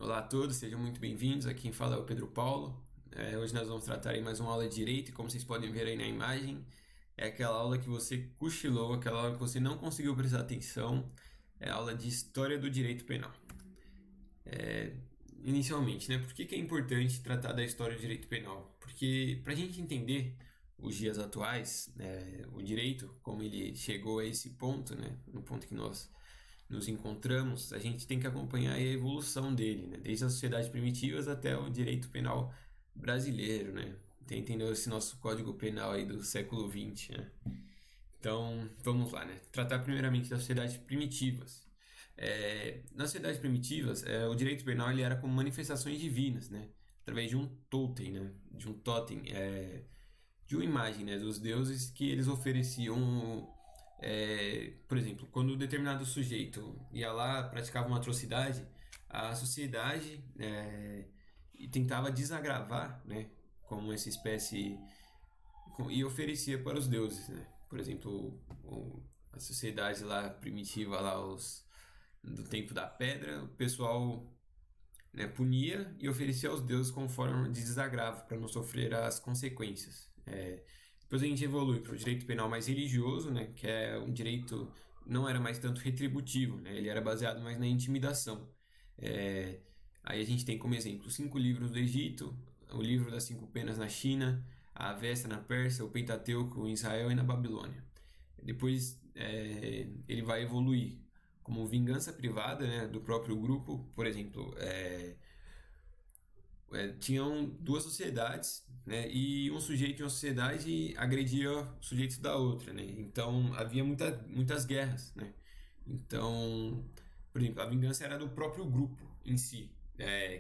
Olá a todos, sejam muito bem-vindos. Aqui quem fala é o Pedro Paulo. Hoje nós vamos tratar em mais uma aula de Direito e como vocês podem ver aí na imagem, é aquela aula que você cochilou, aquela aula que você não conseguiu prestar atenção, é a aula de História do Direito Penal. Inicialmente, né, por que é importante tratar da história do direito penal? Porque para a gente entender os dias atuais, o direito, como ele chegou a esse ponto, né, no ponto que nós nos encontramos, a gente tem que acompanhar a evolução dele, né? Desde as sociedades primitivas até o direito penal brasileiro, né? Entendeu esse nosso Código Penal aí do século XX, né? Então, vamos lá, né? Tratar primeiramente das sociedades primitivas. Nas sociedades primitivas, o direito penal ele era como manifestações divinas, né? Através de um totem, né? De um totem, de uma imagem, né? Dos deuses que eles ofereciam. Por exemplo, quando um determinado sujeito ia lá, praticava uma atrocidade, a sociedade tentava desagravar, né, como essa espécie, e oferecia para os deuses, né? Por exemplo, a sociedade lá primitiva, lá do tempo da pedra, o pessoal, né, punia e oferecia aos deuses como forma de desagravo para não sofrer as consequências. Depois a gente evolui para o direito penal mais religioso, né, que é um direito não era mais tanto retributivo, né, ele era baseado mais na intimidação. É, Aí a gente tem como exemplo os 5 livros do Egito, o livro das 5 penas na China, a Avesta na Pérsia, o Pentateuco em Israel e na Babilônia. Depois ele vai evoluir como vingança privada, né, do próprio grupo, por exemplo, tinham duas sociedades, né, e um sujeito de uma sociedade agredia sujeitos da outra, né, então havia muitas guerras, né, então, por exemplo, a vingança era do próprio grupo em si,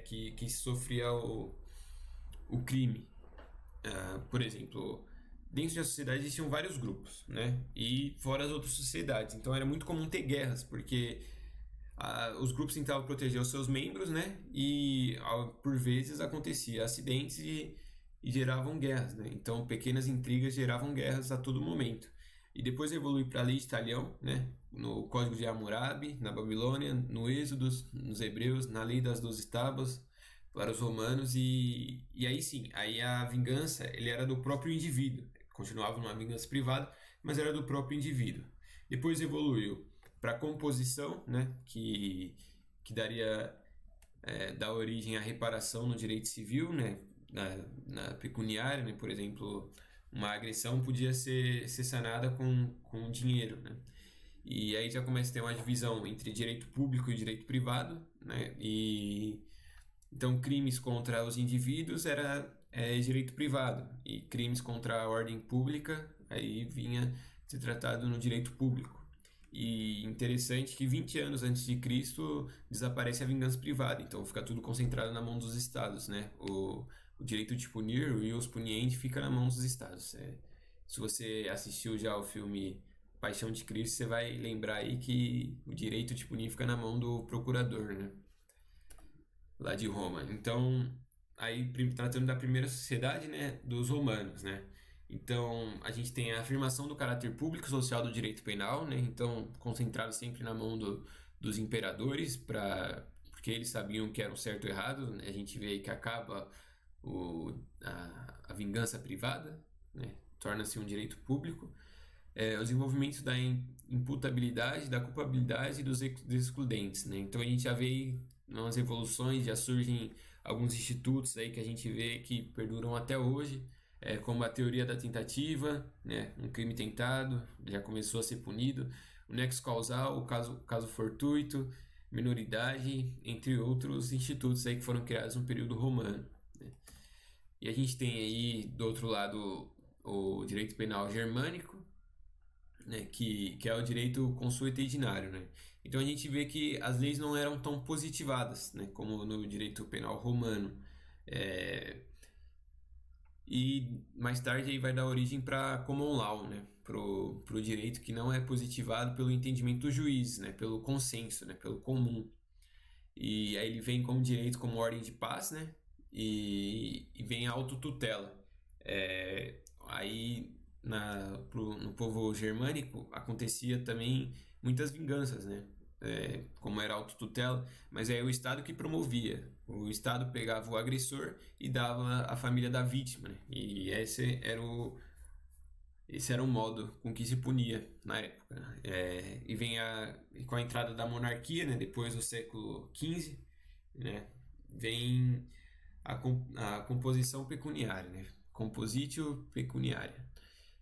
que sofria o crime. Por exemplo, dentro da sociedade existiam vários grupos, né, e fora as outras sociedades, então era muito comum ter guerras, porque os grupos tentavam proteger os seus membros, né? E por vezes acontecia acidentes e geravam guerras, né? Então pequenas intrigas geravam guerras a todo momento. E depois evolui para a lei de Talião, né? No Código de Hammurabi, na Babilônia, no Êxodo, nos Hebreus, na lei das 12 tábuas para os romanos e aí sim, aí a vingança ele era do próprio indivíduo, continuava numa vingança privada, mas era do próprio indivíduo. Depois evoluiu para a composição, né, que daria dá origem à reparação no direito civil, né, na pecuniária, né, por exemplo, uma agressão podia ser sanada com dinheiro, né, e aí já começa a ter uma divisão entre direito público e direito privado, né, e então crimes contra os indivíduos era direito privado e crimes contra a ordem pública aí vinha ser tratado no direito público. E interessante que 20 anos antes de Cristo desaparece a vingança privada, então fica tudo concentrado na mão dos estados, né? O direito de punir, o ius puniendi, fica na mão dos estados. Se você assistiu já o filme Paixão de Cristo, você vai lembrar aí que o direito de punir fica na mão do procurador, né? Lá de Roma. Então, aí tratando da primeira sociedade, né, dos romanos, né? Então, a gente tem a afirmação do caráter público e social do direito penal, né? Então, concentrado sempre na mão dos imperadores, porque eles sabiam que era o certo e errado, né? A gente vê aí que acaba a vingança privada, né? Torna-se um direito público. O desenvolvimento da imputabilidade, da culpabilidade e dos excludentes, né? Então a gente já vê nas evoluções, já surgem alguns institutos aí que a gente vê que perduram até hoje, como a teoria da tentativa, né? Um crime tentado já começou a ser punido, o nexo causal, o caso fortuito, minoridade, entre outros institutos aí que foram criados no período romano, né? E a gente tem aí do outro lado o direito penal germânico, né, que é o direito consuetudinário, né? Então a gente vê que as leis não eram tão positivadas, né, como no direito penal romano. E mais tarde aí vai dar origem para common law, né, pro direito que não é positivado pelo entendimento do juiz, né, pelo consenso, né, pelo comum. E aí ele vem como direito como ordem de paz, né, e vem a autotutela. Aí no povo germânico acontecia também muitas vinganças, né? como era autotutela, mas é o Estado que promovia. O Estado pegava o agressor e dava à família da vítima, né? E esse era o modo com que se punia na época, né? E com a entrada da monarquia, né, depois do século XV, né, vem a composição pecuniária, né? Compositio pecuniária.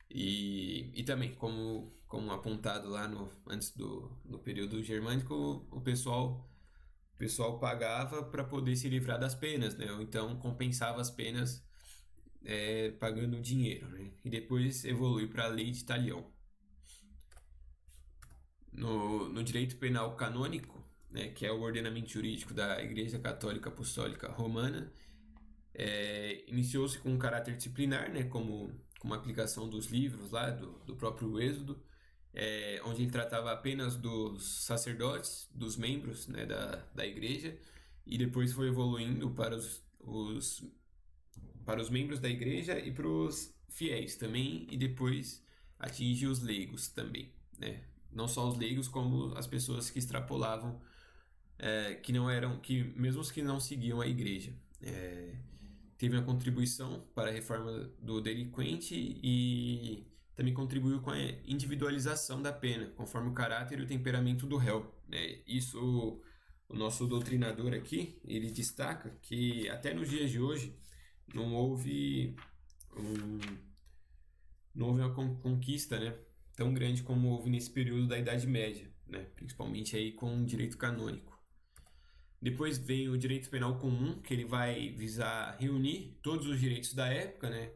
E também, como apontado lá antes do período germânico, o pessoal pagava para poder se livrar das penas, né? Ou então compensava as penas pagando dinheiro, né? E depois evolui para a lei de talião. No direito penal canônico, né, que é o ordenamento jurídico da Igreja Católica Apostólica Romana, iniciou-se com um caráter disciplinar, né, como a aplicação dos livros lá do próprio Êxodo, onde ele tratava apenas dos sacerdotes, dos membros, né, da igreja, e depois foi evoluindo para os membros da igreja e para os fiéis também, e depois atinge os leigos também, né? Não só os leigos, como as pessoas que extrapolavam, que não eram, que mesmo os que não seguiam a igreja. Teve uma contribuição para a reforma do delinquente e também contribuiu com a individualização da pena, conforme o caráter e o temperamento do réu, né? Isso, o nosso doutrinador aqui, ele destaca que até nos dias de hoje não houve um, não houve uma conquista, né, tão grande como houve nesse período da Idade Média, né, principalmente aí com o direito canônico. Depois vem o direito penal comum, que ele vai visar reunir todos os direitos da época, né?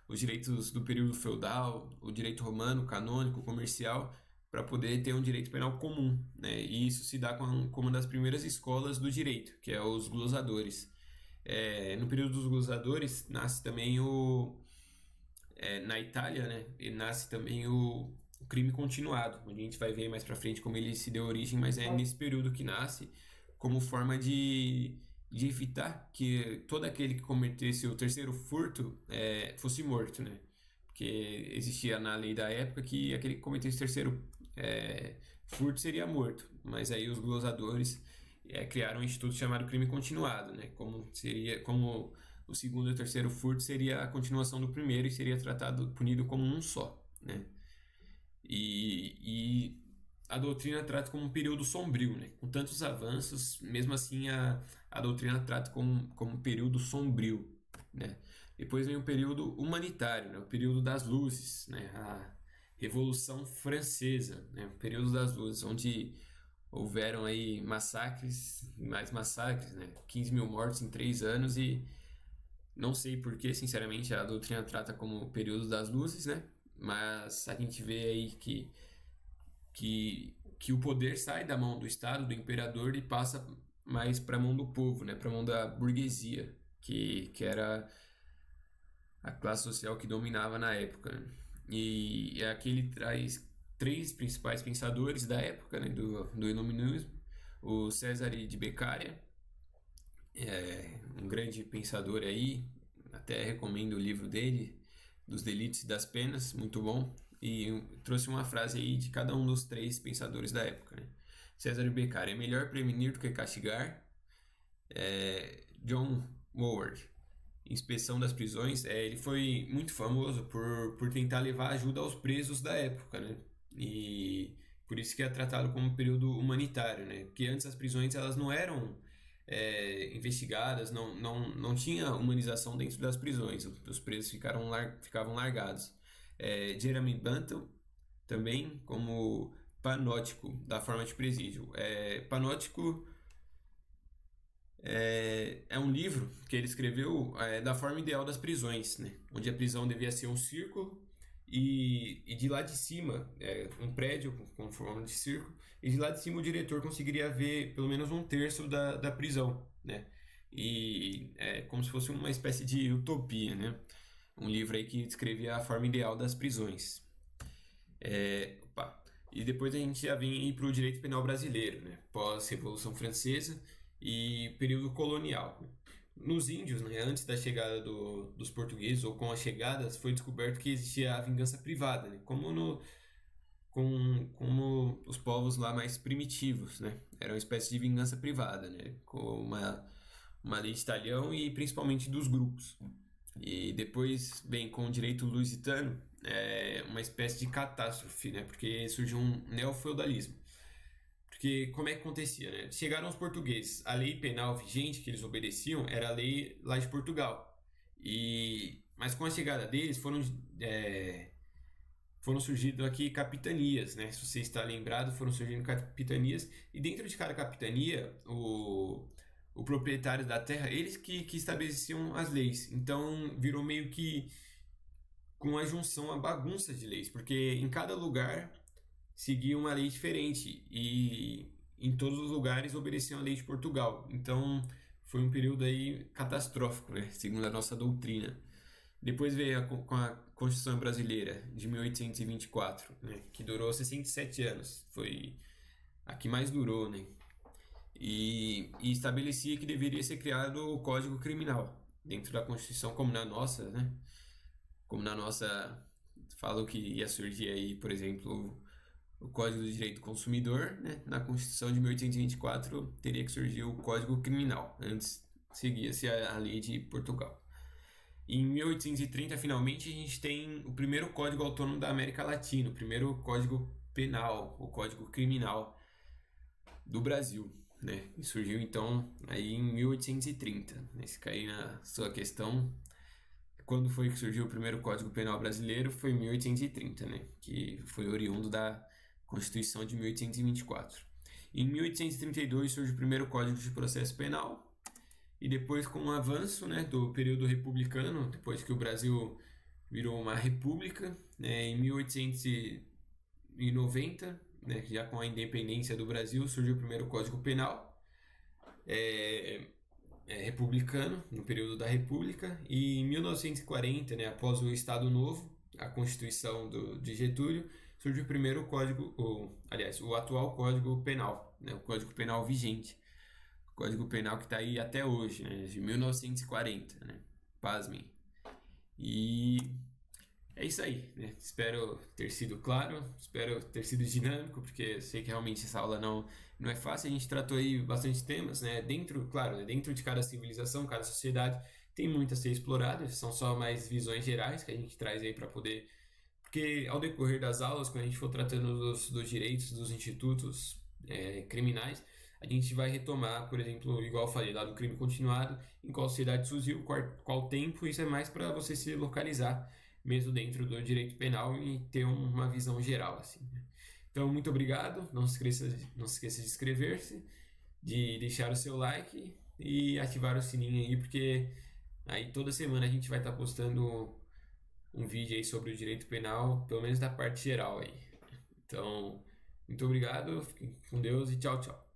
Os direitos do período feudal, o direito romano, canônico, comercial, para poder ter um direito penal comum, né? E isso se dá com uma das primeiras escolas do direito, que é os glosadores. No período dos glosadores nasce também na Itália, né? E nasce também o crime continuado, onde a gente vai ver mais para frente como ele se deu origem, mas é nesse período que nasce como forma de evitar que todo aquele que cometesse o terceiro furto fosse morto, né? Porque existia na lei da época que aquele que cometesse o terceiro furto seria morto, mas aí os glosadores criaram um instituto chamado crime continuado, né? Como o segundo e o terceiro furto seria a continuação do primeiro e seria punido como um só, né? E a doutrina trata como um período sombrio, né? Com tantos avanços, mesmo assim a doutrina trata como um período sombrio, né? Depois vem o período humanitário, né? O período das luzes, né? A Revolução Francesa, né? O período das luzes, onde houveram aí massacres, mais massacres, né? 15 mil mortos em 3 anos e não sei por que, sinceramente, a doutrina trata como o período das luzes, né? Mas a gente vê aí que o poder sai da mão do Estado, do imperador, e passa mais para a mão do povo, né? Para a mão da burguesia, que era a classe social que dominava na época, né? E aqui ele traz 3 principais pensadores da época, né? Do Iluminismo: o Cesare de Beccaria, um grande pensador aí, até recomendo o livro dele, Dos Delitos e das Penas, muito bom. E trouxe uma frase aí de cada um dos 3 pensadores da época, né? César Beccaria: é melhor prevenir do que castigar. John Howard: inspeção das prisões. Ele foi muito famoso por tentar levar ajuda aos presos da época, né? E por isso que é tratado como um período humanitário, né? Porque antes as prisões elas não eram investigadas, não tinha humanização dentro das prisões, os presos ficavam largados. Jeremy Bentham também como panótico da forma de presídio. Panótico é um livro que ele escreveu da forma ideal das prisões, né? Onde a prisão devia ser um círculo e de lá de cima, um prédio com forma de círculo, e de lá de cima o diretor conseguiria ver pelo menos um terço da prisão, né? E como se fosse uma espécie de utopia, né? Um livro aí que descrevia a forma ideal das prisões. E depois a gente já vem para o direito penal brasileiro, né? Pós-Revolução Francesa e período colonial. Nos índios, né, antes da chegada dos portugueses, ou com as chegadas, foi descoberto que existia a vingança privada, né? como os povos lá mais primitivos, né? Era uma espécie de vingança privada, né? Com uma lei de talhão e principalmente dos grupos. E depois vem com o direito lusitano, uma espécie de catástrofe, né? Porque surgiu um neofeudalismo. Porque como é que acontecia, né? Chegaram os portugueses, a lei penal vigente que eles obedeciam era a lei lá de Portugal. Mas com a chegada deles foram surgindo aqui capitanias, né? Se você está lembrado, foram surgindo capitanias e dentro de cada capitania o proprietário da terra, eles que estabeleciam as leis. Então virou meio que com uma junção, uma bagunça de leis, porque em cada lugar seguia uma lei diferente e em todos os lugares obedeciam a lei de Portugal. Então foi um período aí catastrófico, né? Segundo a nossa doutrina. Depois veio com a Constituição Brasileira de 1824, né? Que durou 67 anos. Foi a que mais durou, né? E estabelecia que deveria ser criado o Código Criminal dentro da Constituição, como na nossa, né? Como na nossa falou que ia surgir aí, por exemplo, o Código do Direito do Consumidor, né? Na Constituição de 1824 teria que surgir o Código Criminal, antes seguia-se a lei de Portugal. Em 1830, finalmente, a gente tem o primeiro Código Autônomo da América Latina, o primeiro Código Penal, o Código Criminal do Brasil, né? E surgiu então aí em 1830. Se cair na sua questão, quando foi que surgiu o primeiro Código Penal brasileiro? Foi em 1830, né? Que foi oriundo da Constituição de 1824. Em 1832 surge o primeiro Código de Processo Penal e depois com o avanço, né, do período republicano, depois que o Brasil virou uma república, né, em 1890, né, já com a independência do Brasil, surgiu o primeiro Código Penal republicano, no período da República, e em 1940, né, após o Estado Novo, a Constituição de Getúlio, surgiu o primeiro código, o atual Código Penal, né, o Código Penal vigente. O Código Penal que está aí até hoje, né, de 1940, né, pasmem. E é isso aí, né? Espero ter sido claro, espero ter sido dinâmico, porque eu sei que realmente essa aula não é fácil. A gente tratou aí bastante temas, né? Dentro, claro, né? Dentro de cada civilização, cada sociedade, tem muito a ser explorado. São só mais visões gerais que a gente traz aí para poder. Porque ao decorrer das aulas, quando a gente for tratando dos direitos dos institutos criminais, a gente vai retomar, por exemplo, igual eu falei lá do crime continuado, em qual sociedade surgiu, qual tempo. Isso é mais para você se localizar mesmo dentro do direito penal e ter uma visão geral, assim, né? Então, muito obrigado, não se esqueça de inscrever-se, de deixar o seu like e ativar o sininho aí, porque aí toda semana a gente vai estar postando um vídeo aí sobre o direito penal, pelo menos da parte geral aí. Então, muito obrigado, fiquem com Deus e tchau, tchau.